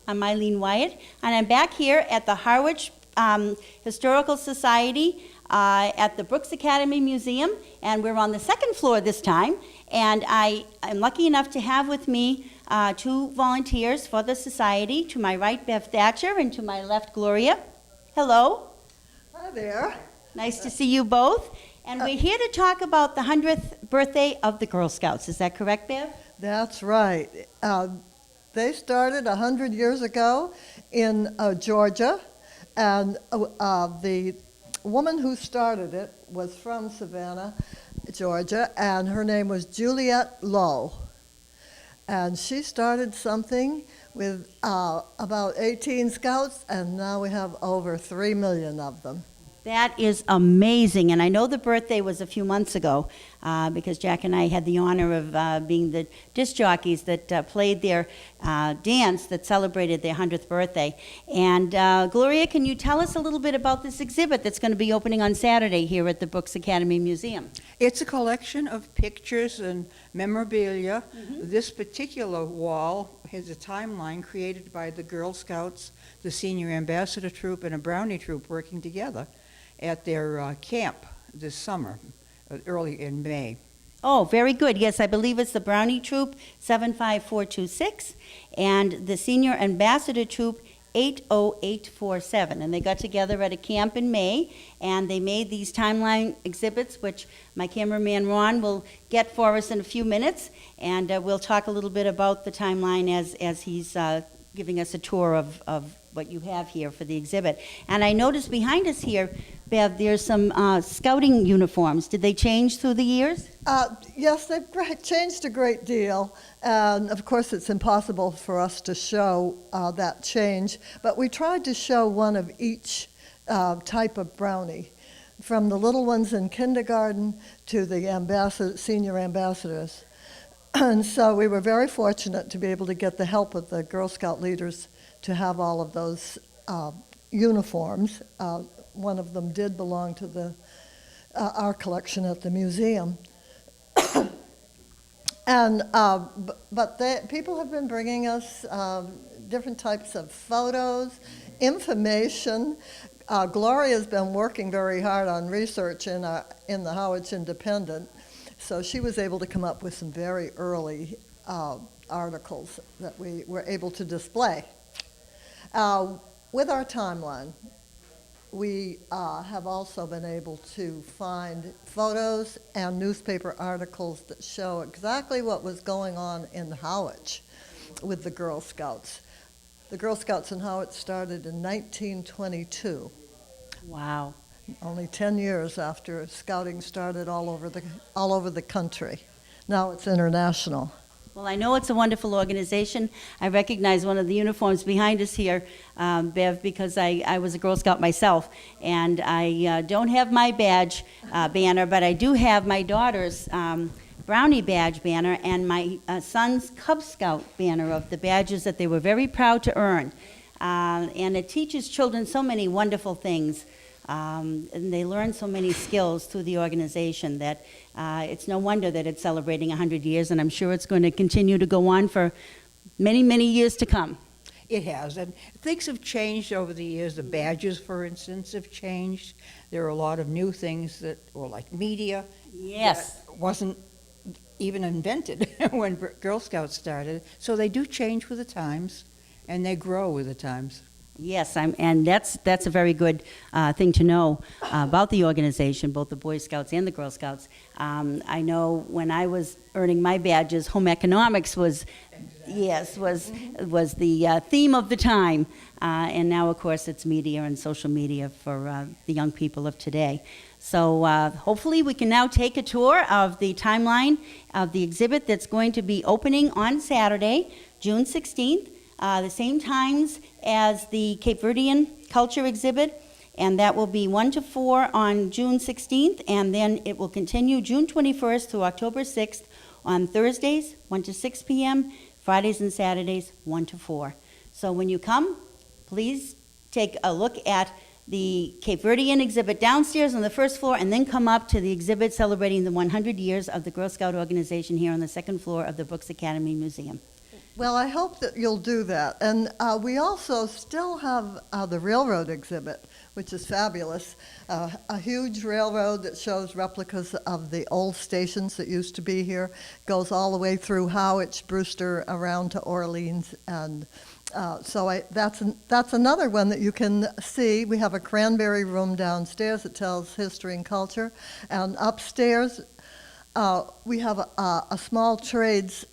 I'm Eileen Wyatt, and I'm back here at the Harwich Historical Society at the Brooks Academy Museum, and we're on the second floor this time, and I am lucky enough to have with me two volunteers for the society. To my right, Bev Thatcher, and to my left, Gloria. Hello. Hi there. Nice to see you both. And we're here to talk about the 100th birthday of the Girl Scouts. Is that correct, Bev? That's right. They started 100 years ago in Georgia, and the woman who started it was from Savannah, Georgia, and her name was Juliet Lowe. And she started something with about 18 scouts, and now we have over 3 million of them. That is amazing, and I know the birthday was a few months ago because Jack and I had the honor of being the disc jockeys that played their dance that celebrated their 100th birthday. And Gloria, can you tell us a little bit about this exhibit that's going to be opening on Saturday here at the Brooks Academy Museum? It's a collection of pictures and memorabilia. Mm-hmm. This particular wall has a timeline created by the Girl Scouts, the Senior Ambassador Troop, and a Brownie Troop working together at their camp this summer, early in May. Oh, very good. Yes, I believe it's the Brownie Troop 75426 and the Senior Ambassador Troop 80847. And they got together at a camp in May, and they made these timeline exhibits, which my cameraman Ron will get for us in a few minutes. And we'll talk a little bit about the timeline as he's giving us a tour of what you have here for the exhibit. And I noticed behind us here, Bev, there's some scouting uniforms. Did they change through the years? Yes, they've changed a great deal. And of course, it's impossible for us to show that change. But we tried to show one of each type of brownie, from the little ones in kindergarten to the senior ambassadors. And so we were very fortunate to be able to get the help of the Girl Scout leaders to have all of those uniforms. One of them did belong to our collection at the museum. And people have been bringing us different types of photos, information. Gloria's been working very hard on research in the Harwich Independent, so she was able to come up with some very early articles that we were able to display. With our timeline, we have also been able to find photos and newspaper articles that show exactly what was going on in Harwich with the Girl Scouts. The Girl Scouts in Harwich started in 1922. Wow. Only 10 years after scouting started all over the country. Now it's international. Well, I know it's a wonderful organization. I recognize one of the uniforms behind us here, Bev, because I was a Girl Scout myself, and I don't have my badge banner, but I do have my daughter's Brownie badge banner and my son's Cub Scout banner of the badges that they were very proud to earn. And it teaches children so many wonderful things. And they learn so many skills through the organization that it's no wonder that it's celebrating 100 years, and I'm sure it's going to continue to go on for many, many years to come. It has, and things have changed over the years. The badges, for instance, have changed. There are a lot of new things like media. Yes. That wasn't even invented when Girl Scouts started. So they do change with the times, and they grow with the times. Yes, and that's a very good thing to know about the organization, both the Boy Scouts and the Girl Scouts. I know when I was earning my badges, home economics was the theme of the time, and now of course it's media and social media for the young people of today. So hopefully we can now take a tour of the timeline of the exhibit that's going to be opening on Saturday, June 16th. The same times as the Cape Verdean Culture exhibit, and that will be 1 to 4 on June 16th, and then it will continue June 21st through October 6th on Thursdays, 1 to 6 p.m., Fridays and Saturdays, 1 to 4. So when you come, please take a look at the Cape Verdean exhibit downstairs on the first floor, and then come up to the exhibit celebrating the 100 years of the Girl Scout organization here on the second floor of the Brooks Academy Museum. Well, I hope that you'll do that. And we also still have the railroad exhibit, which is fabulous. A huge railroad that shows replicas of the old stations that used to be here. Goes all the way through Harwich, Brewster, around to Orleans. And that's another one that you can see. We have a cranberry room downstairs that tells history and culture. And upstairs, we have a small trades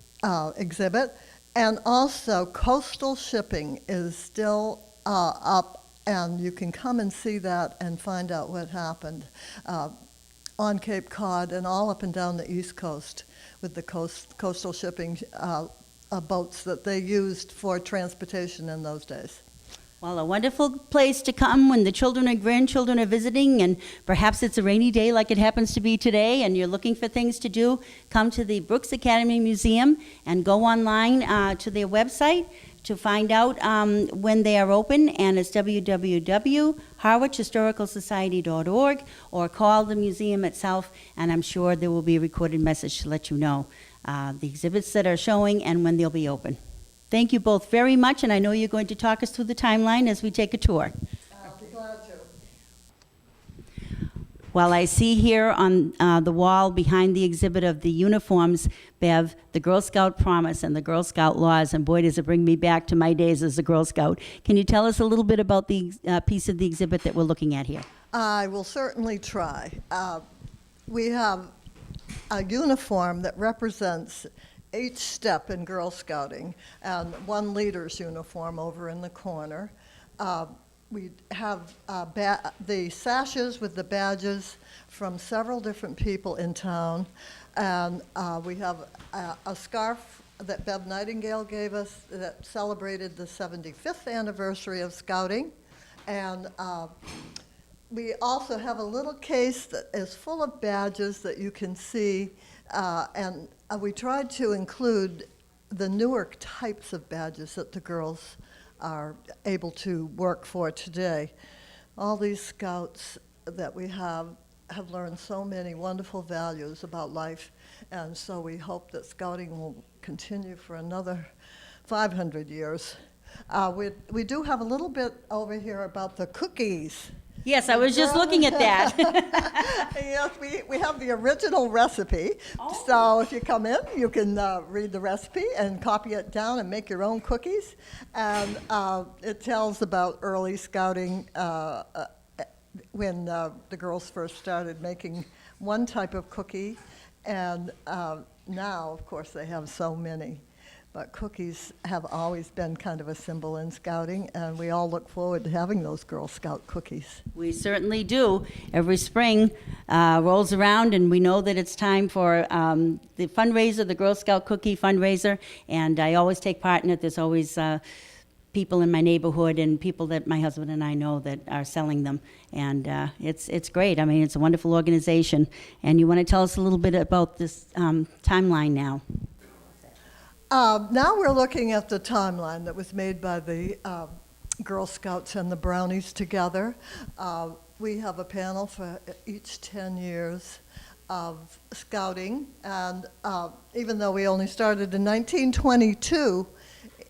exhibit. And also, coastal shipping is still up, and you can come and see that and find out what happened on Cape Cod and all up and down the East Coast with the coastal shipping boats that they used for transportation in those days. Well, a wonderful place to come when the children and grandchildren are visiting, and perhaps it's a rainy day like it happens to be today, and you're looking for things to do. Come to the Brooks Academy Museum and go online to their website to find out when they are open, and it's www.harwichhistoricalsociety.org, or call the museum itself, and I'm sure there will be a recorded message to let you know the exhibits that are showing and when they'll be open. Thank you both very much, and I know you're going to talk us through the timeline as we take a tour. I'll be glad to. Well, I see here on the wall behind the exhibit of the uniforms, Bev, the Girl Scout Promise and the Girl Scout Laws, and boy, does it bring me back to my days as a Girl Scout. Can you tell us a little bit about the piece of the exhibit that we're looking at here? I will certainly try. We have a uniform that represents each step in Girl Scouting, and one leader's uniform over in the corner. We have the sashes with the badges from several different people in town, and we have a scarf that Bev Nightingale gave us that celebrated the 75th anniversary of Scouting, and we also have a little case that is full of badges that you can see, and we tried to include the newer types of badges that the girls are able to work for today. All these scouts that we have learned so many wonderful values about life, and so we hope that Scouting will continue for another 500 years. We do have a little bit over here about the cookies. Yes, I was just looking at that. Yes, we have the original recipe. Oh. So if you come in, you can read the recipe and copy it down and make your own cookies. And it tells about early Scouting when the girls first started making one type of cookie. And now, of course, they have so many. But cookies have always been kind of a symbol in Scouting, and we all look forward to having those Girl Scout cookies. We certainly do. Every spring rolls around, and we know that it's time for the fundraiser, the Girl Scout cookie fundraiser, and I always take part in it. There's always people in my neighborhood and people that my husband and I know that are selling them, and it's great. I mean, it's a wonderful organization. And you want to tell us a little bit about this timeline now? Now we're looking at the timeline that was made by the Girl Scouts and the Brownies together. We have a panel for each 10 years of Scouting, and even though we only started in 1922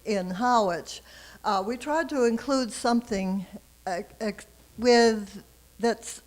in Harwich, we tried to include something that's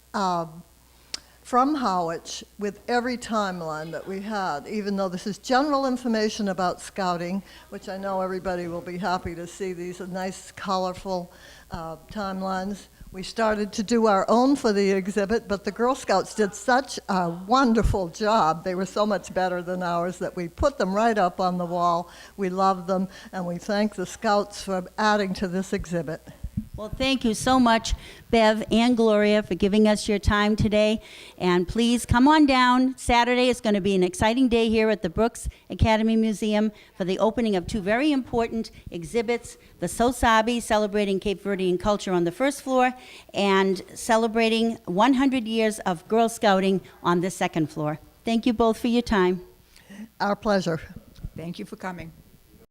from Harwich with every timeline that we had, even though this is general information about Scouting, which I know everybody will be happy to see. These are nice, colorful timelines. We started to do our own for the exhibit, but the Girl Scouts did such a wonderful job. They were so much better than ours that we put them right up on the wall. We love them, and we thank the Scouts for adding to this exhibit. Well, thank you so much, Bev and Gloria, for giving us your time today. And please come on down. Saturday is going to be an exciting day here at the Brooks Academy Museum for the opening of two very important exhibits, the Sosabi, celebrating Cape Verdean culture on the first floor, and celebrating 100 years of Girl Scouting on the second floor. Thank you both for your time. Our pleasure. Thank you for coming.